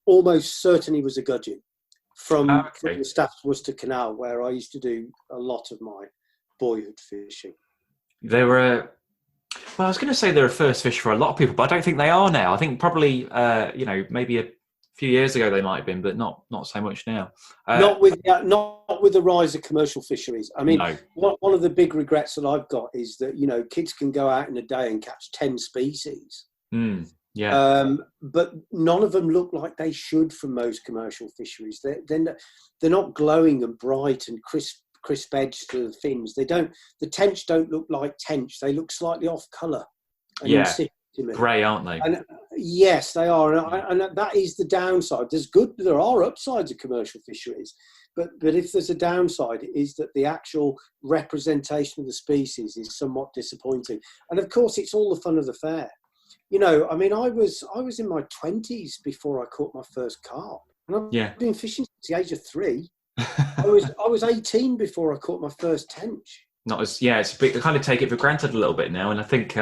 almost certainly was a gudgeon from the Staffs Worcester Canal, where I used to do a lot of my boyhood fishing. They were, I was going to say they're a first fish for a lot of people, but I don't think they are now. I think probably, maybe a few years ago they might have been, but not so much now. Not with the rise of commercial fisheries. I mean, no. One of the big regrets that I've got is that, kids can go out in a day and catch 10 species. Yeah. But none of them look like they should from most commercial fisheries. They're not glowing and bright and crisp edge to the fins. The tench don't look like tench. They look slightly off colour. Yeah. Grey, aren't they? And yes, they are. And that is the downside. There are upsides of commercial fisheries. But if there's a downside, it is that the actual representation of the species is somewhat disappointing. And of course, it's all the fun of the fair. I mean, I was in my 20s before I caught my first carp. And I've been fishing since the age of 3. I was 18 before I caught my first tench. It's a bit, I kind of take it for granted a little bit now. And I think,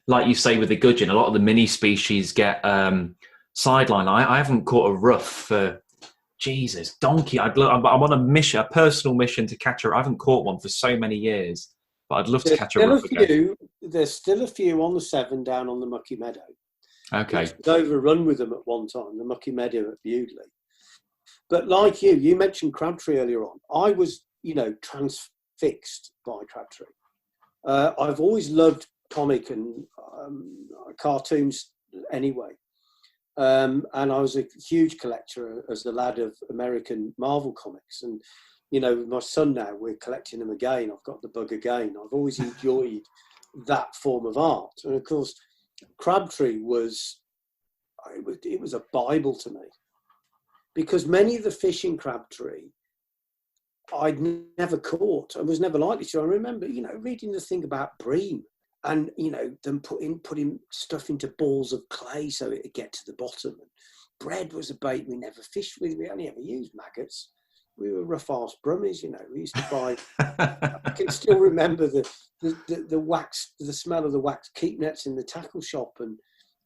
like you say with the gudgeon, a lot of the mini species get sidelined. I haven't caught a rough for, Jesus, donkey. I'm on a personal mission to catch I haven't caught one for so many years. But I'd love to catch a rough again. There's still a few on the Severn down on the Mucky Meadow. Okay. Which was overrun with them at one time, the Mucky Meadow at Bewdley. But like you mentioned Crabtree earlier on. I was, transfixed by Crabtree. I've always loved comic and cartoons anyway. And I was a huge collector as a lad of American Marvel comics. And with my son now, we're collecting them again. I've got the bug again. I've always enjoyed that form of art. And of course, Crabtree was a Bible to me, because many of the fish in Crabtree I'd never caught and was never likely to. I remember, reading the thing about bream and, them putting stuff into balls of clay so it'd get to the bottom. And bread was a bait we never fished with. We only ever used maggots. We were rough-arsed brummies, we used to buy. I can still remember the wax, the smell of the wax keep nets in the tackle shop,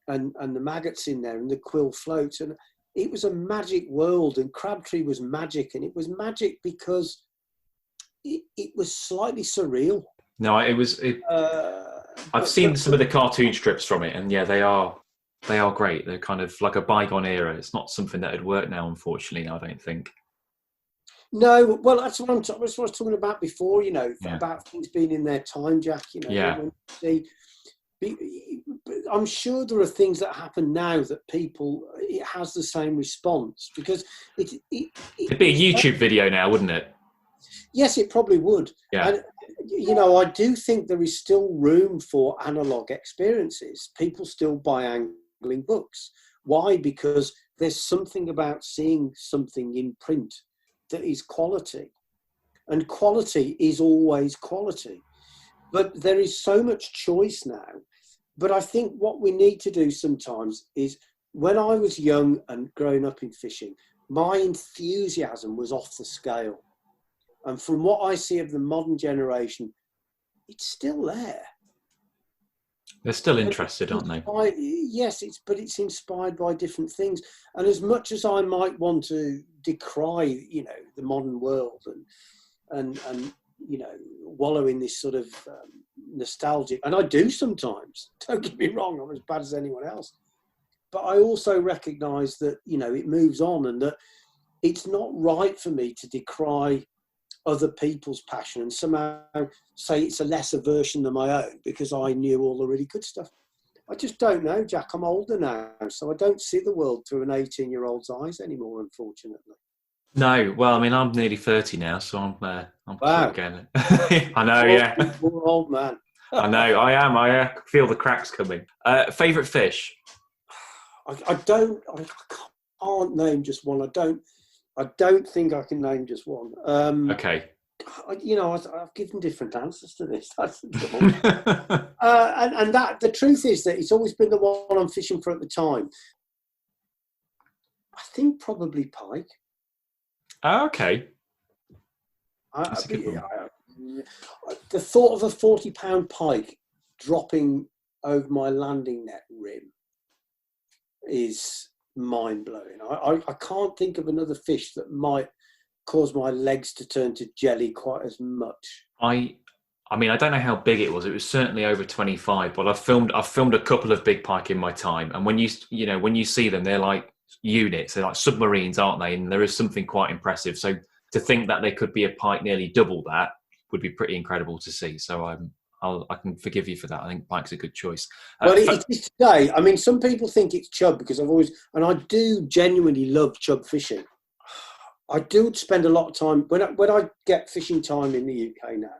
and the maggots in there, and the quill floats, and it was a magic world. And Crabtree was magic, and it was magic because it was slightly surreal. No, it was. I've seen some of the cartoon strips from it, and yeah, they are great. They're kind of like a bygone era. It's not something that would work now, unfortunately. I don't think. No, well, that's what I was talking about before, about things being in their time, Jack. I'm sure there are things that happen now that it has the same response, because it'd be a YouTube video now, wouldn't it? Yes, it probably would. Yeah. And, I do think there is still room for analogue experiences. People still buy angling books. Why? Because there's something about seeing something in print that is quality, and quality is always quality. But there is so much choice now. But I think what we need to do sometimes is, when I was young and growing up in fishing, my enthusiasm was off the scale. And from what I see of the modern generation, it's still there. They're still interested, aren't they? Yes, it's inspired by different things. And as much as I might want to decry, the modern world and wallow in this sort of nostalgic, and I do sometimes, don't get me wrong, I'm as bad as anyone else. But I also recognise that, it moves on, and that it's not right for me to decry other people's passion and somehow say it's a lesser version than my own because I knew all the really good stuff. I just don't know, Jack. I'm older now, so I don't see the world through an 18-year-old's eyes anymore, unfortunately. No, well, I mean, I'm nearly 30 now, so I'm Wow. getting it. I know, yeah. You're an old man. I know, I am. I feel the cracks coming. Favourite fish? I can't name just one. I don't think I can name just one. Okay. I've given different answers to this. That's the trouble. And that the truth is that it's always been the one I'm fishing for at the time. I think probably pike. Oh, okay. That's a good one. The thought of a 40-pound pike dropping over my landing net rim is mind-blowing. I can't think of another fish that might cause my legs to turn to jelly quite as much. I mean, I don't know how big it was. It was certainly over 25, but I've filmed a couple of big pike in my time. And when you see them, they're like units, they're like submarines, aren't they? And there is something quite impressive. So to think that there could be a pike nearly double that would be pretty incredible to see. So I can forgive you for that. I think pike's a good choice. Well, it is today. I mean, some people think it's chub because and I do genuinely love chub fishing. I do spend a lot of time, when I get fishing time in the UK now,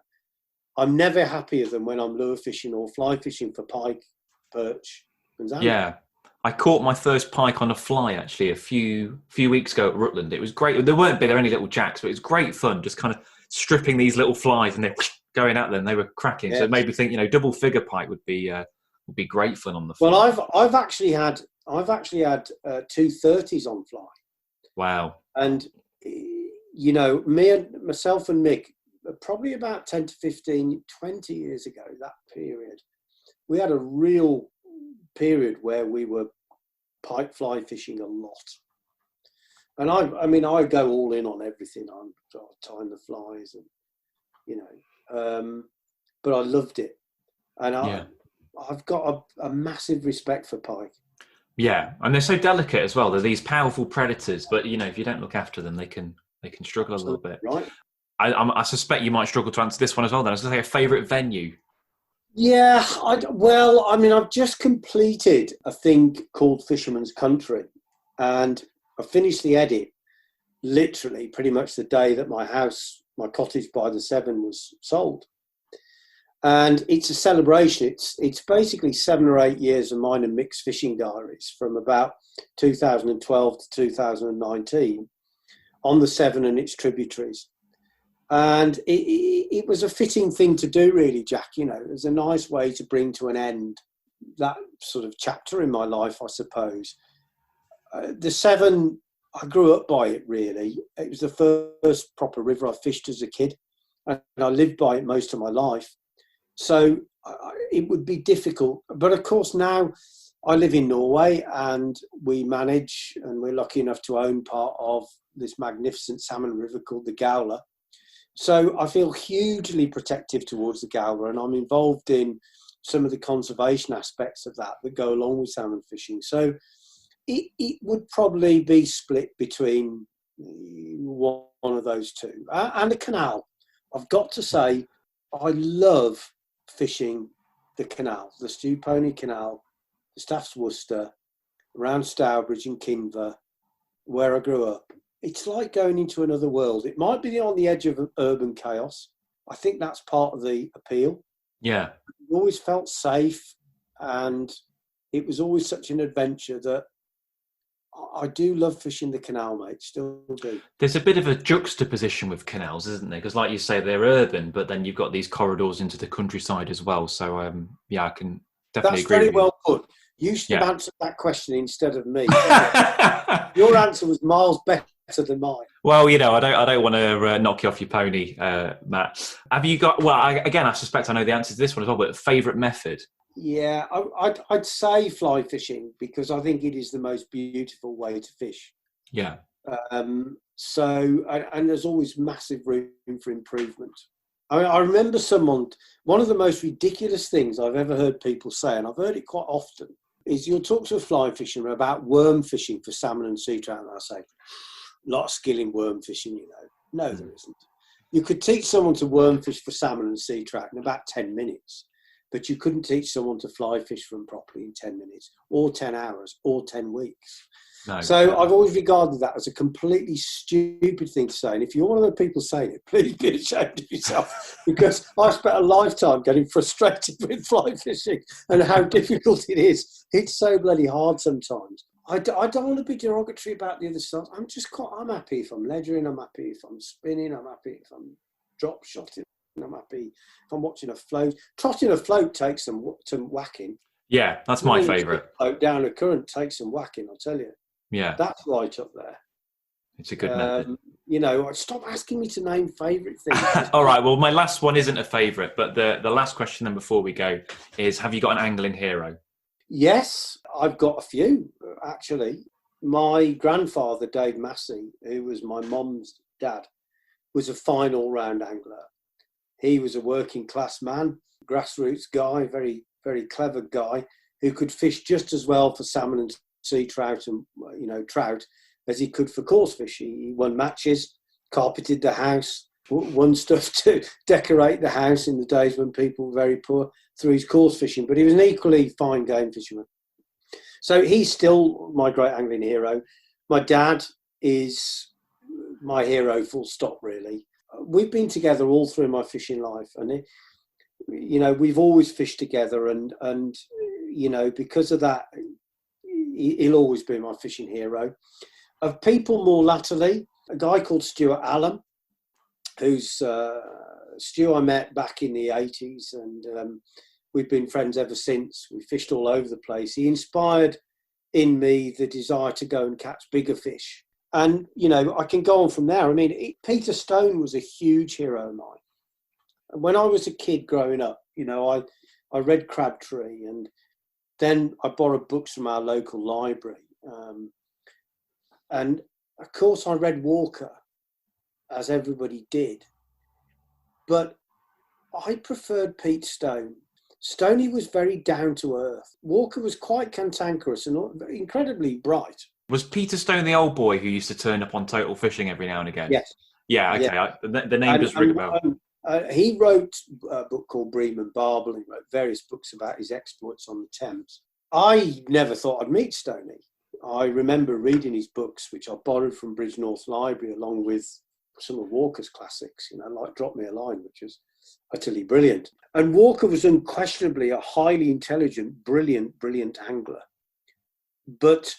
I'm never happier than when I'm lure fishing or fly fishing for pike, perch, and zambia. Yeah. I caught my first pike on a fly actually a few weeks ago at Rutland. It was great. There weren't any little jacks, but it was great fun just kind of stripping these little flies and they're going at them. They were cracking. Yes. So it made me think, double figure pike would be great fun on the fly. Well, I've actually had 230s on fly. Wow. And myself and Mick, probably about 10 to 15, 20 years ago, that period, we had a real period where we were pike fly fishing a lot. And I go all in on everything. I'm tying the flies and, but I loved it. And I've got a massive respect for pike. Yeah, and they're so delicate as well. They're these powerful predators, but if you don't look after them, they can struggle a little bit. Right. I suspect you might struggle to answer this one as well. Then I was going to say a favourite venue. Yeah, I've just completed a thing called Fisherman's Country, and I finished the edit literally pretty much the day that my cottage by the Severn was sold. And it's a celebration. It's basically 7 or 8 years of mine and Mick's fishing diaries from about 2012 to 2019 on the Severn and its tributaries. And it was a fitting thing to do, really, Jack. It was a nice way to bring to an end that sort of chapter in my life, I suppose. The Severn, I grew up by it, really. It was the first proper river I fished as a kid, and I lived by it most of my life. So it would be difficult. But of course, now I live in Norway and we manage, and we're lucky enough to own part of this magnificent salmon river called the Gowler. So I feel hugely protective towards the Gowler, and I'm involved in some of the conservation aspects of that go along with salmon fishing. So it would probably be split between one of those two. And the canal. I've got to say, I love fishing the canal, the Stewpony Canal, the Staffs Worcester, around Stourbridge and Kinver, where I grew up. It's like going into another world. It might be on the edge of urban chaos. I think that's part of the appeal. Yeah. I always felt safe, and it was always such an adventure that I do love fishing the canal, mate. Still do. There's a bit of a juxtaposition with canals, isn't there? Because like you say, they're urban, but then you've got these corridors into the countryside as well. So, I can definitely agree with you. That's very well put. You should have answered that question instead of me. Your answer was miles better than mine. Well, I don't want to knock you off your pony, Matt. Have you got? Well, I suspect I know the answer to this one as well. But favourite method? Yeah, I'd say fly fishing, because I think it is the most beautiful way to fish. Yeah. So there's always massive room for improvement. I remember one of the most ridiculous things I've ever heard people say, and I've heard it quite often, is you'll talk to a fly fisherman about worm fishing for salmon and sea trout, and I say, a lot of skill in worm fishing, you know. No, there isn't. You could teach someone to worm fish for salmon and sea trout in about 10 minutes, but you couldn't teach someone to fly fish for them properly in 10 minutes or 10 hours or 10 weeks. No. So I've always regarded that as a completely stupid thing to say. And if you're one of the people saying it, please be ashamed of yourself, because I've spent a lifetime getting frustrated with fly fishing and how difficult it is. It's so bloody hard sometimes. I don't want to be derogatory about the other side. I'm happy if I'm ledgering, I'm happy if I'm spinning, I'm happy if I'm drop shotting, I'm happy if I'm watching a float. Trotting a float takes some whacking. Yeah, that's my favourite. Float down a current takes some whacking, I'll tell you. Yeah. That's right up there. It's a good method. You know, stop asking me to name favourite things. All right, well, my last one isn't a favourite, but the last question then before we go is, have you got an angling hero? Yes, I've got a few, actually. My grandfather, Dave Massey, who was my mum's dad, was a fine all-round angler. He was a working class man, grassroots guy, very, very clever guy, who could fish just as well for salmon and sea trout and, you know, trout as he could for coarse fish. He won matches, carpeted the house, won stuff to decorate the house in the days when people were very poor through his coarse fishing, but he was an equally fine game fisherman. So he's still my great angling hero. My dad is my hero, full stop, really. We've been together all through my fishing life, and you know, we've always fished together, and you know, because of that, he'll always be my fishing hero. Of people more latterly, a guy called Stuart Allen, who's Stu I met back in the 80s, and we've been friends ever since. We fished all over the place. He inspired in me the desire to go and catch bigger fish. And, you know, I can go on from there. I mean, Peter Stone was a huge hero of mine. And when I was a kid growing up, you know, I read Crabtree, and then I borrowed books from our local library. And, of course, I read Walker, as everybody did. But I preferred Pete Stone. Stoney was very down to earth. Walker was quite cantankerous and incredibly bright. Was Peter Stone the old boy who used to turn up on Total Fishing every now and again? Yes. Yeah, okay. Yeah. The name does ring a bell. He wrote a book called Bream and Barble. He wrote various books about his exploits on the Thames. I never thought I'd meet Stoney. I remember reading his books, which I borrowed from Bridgnorth Library, along with some of Walker's classics, you know, like Drop Me a Line, which is utterly brilliant. And Walker was unquestionably a highly intelligent, brilliant angler. But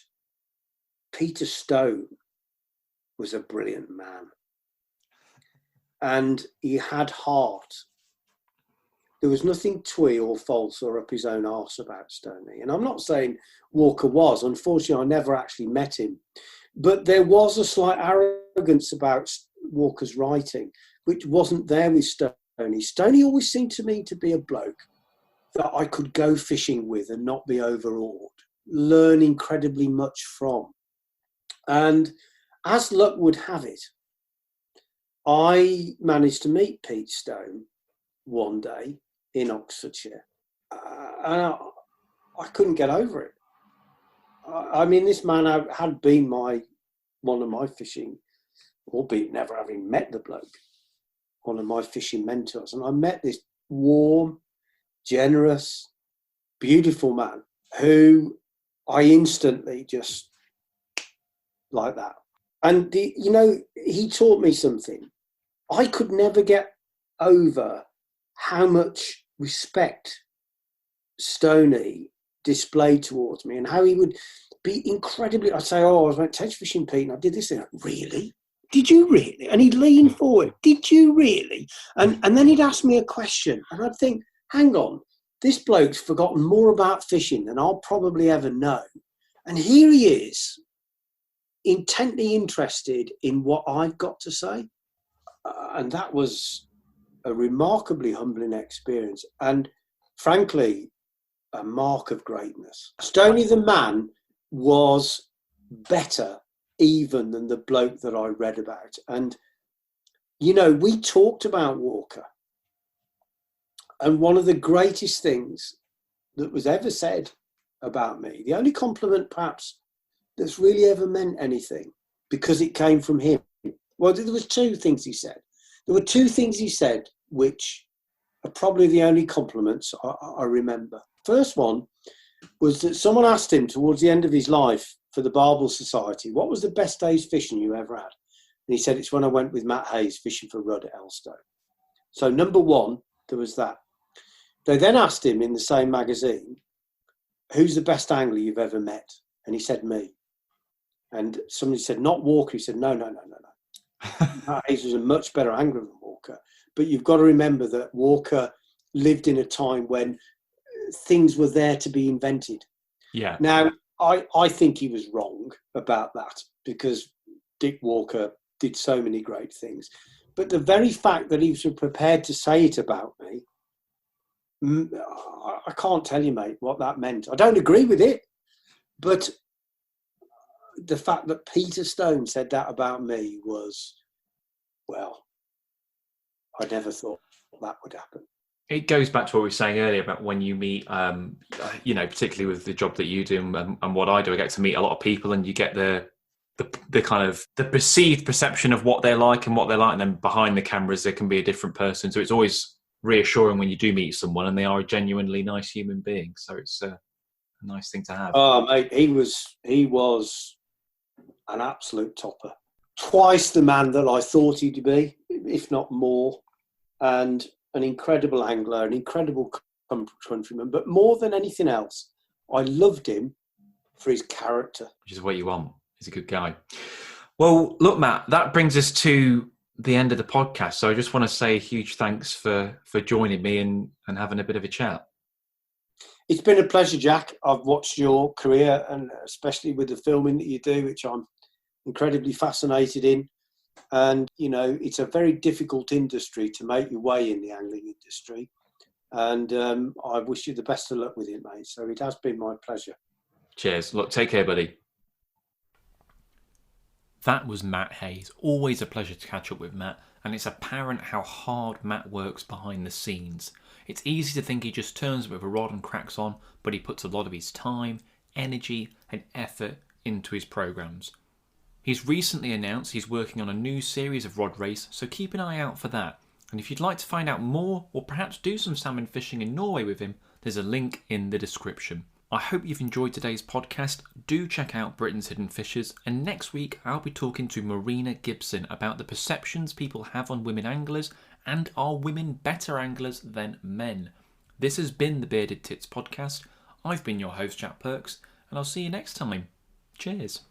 Peter Stone was a brilliant man. And he had heart. There was nothing twee or false or up his own arse about Stoney. And I'm not saying Walker was. Unfortunately, I never actually met him. But there was a slight arrogance about Walker's writing, which wasn't there with Stoney. Stoney always seemed to me to be a bloke that I could go fishing with and not be overawed, learn incredibly much from. And as luck would have it, I managed to meet Pete Stone one day in Oxfordshire, and I couldn't get over it. I mean, this man had been one of my fishing, albeit never having met the bloke, one of my fishing mentors. And I met this warm, generous, beautiful man who I instantly just like that. And, you know, he taught me something. I could never get over how much respect Stoney displayed towards me and how he would be incredibly, I'd say, oh, I went tench fishing, Pete, and I did this thing. Really? Did you really? And he'd lean forward. Did you really? And then he'd ask me a question. And I'd think, hang on, this bloke's forgotten more about fishing than I'll probably ever know. And here he is, intently interested in what I've got to say. And that was a remarkably humbling experience. And frankly, a mark of greatness. Stoney the man was better even than the bloke that I read about. And, you know, we talked about Walker. And one of the greatest things that was ever said about me, the only compliment perhaps that's really ever meant anything, because it came from him. Well, there was two things he said. There were two things he said which are probably the only compliments I remember. First one was that someone asked him towards the end of his life for the Barbel Society, what was the best day's fishing you ever had? And he said, it's when I went with Matt Hayes fishing for Rudd at Elstone. So number one, there was that. They then asked him in the same magazine, who's the best angler you've ever met? And he said, me. And somebody said, not Walker. He said, no. Matt Hayes was a much better angler than Walker. But you've got to remember that Walker lived in a time when things were there to be invented. Yeah. Now, I think he was wrong about that because Dick Walker did so many great things. But the very fact that he was prepared to say it about me, I can't tell you, mate, what that meant. I don't agree with it, but the fact that Peter Stone said that about me was, well, I never thought that would happen. It goes back to what we were saying earlier about when you meet, particularly with the job that you do and what I do, I get to meet a lot of people and you get the kind of the perceived perception of what they're like and what they're like. And then behind the cameras, there can be a different person. So it's always reassuring when you do meet someone and they are a genuinely nice human being. So it's a nice thing to have. Oh, mate, he was an absolute topper. Twice the man that I thought he'd be, if not more. And an incredible angler, an incredible countryman. But more than anything else, I loved him for his character. Which is what you want. He's a good guy. Well, look, Matt, that brings us to the end of the podcast. So I just want to say a huge thanks for joining me and having a bit of a chat. It's been a pleasure, Jack. I've watched your career and especially with the filming that you do, which I'm incredibly fascinated in. And, you know, it's a very difficult industry to make your way in the angling industry. And I wish you the best of luck with it, mate. So it has been my pleasure. Cheers. Look, take care, buddy. That was Matt Hayes. Always a pleasure to catch up with Matt, and it's apparent how hard Matt works behind the scenes. It's easy to think he just turns up with a rod and cracks on, but he puts a lot of his time, energy and effort into his programmes. He's recently announced he's working on a new series of Rod Race, so keep an eye out for that. And if you'd like to find out more, or perhaps do some salmon fishing in Norway with him, there's a link in the description. I hope you've enjoyed today's podcast. Do check out Britain's Hidden Fishes, and next week I'll be talking to Marina Gibson about the perceptions people have on women anglers, and are women better anglers than men? This has been the Bearded Tits Podcast. I've been your host, Jack Perks, and I'll see you next time. Cheers.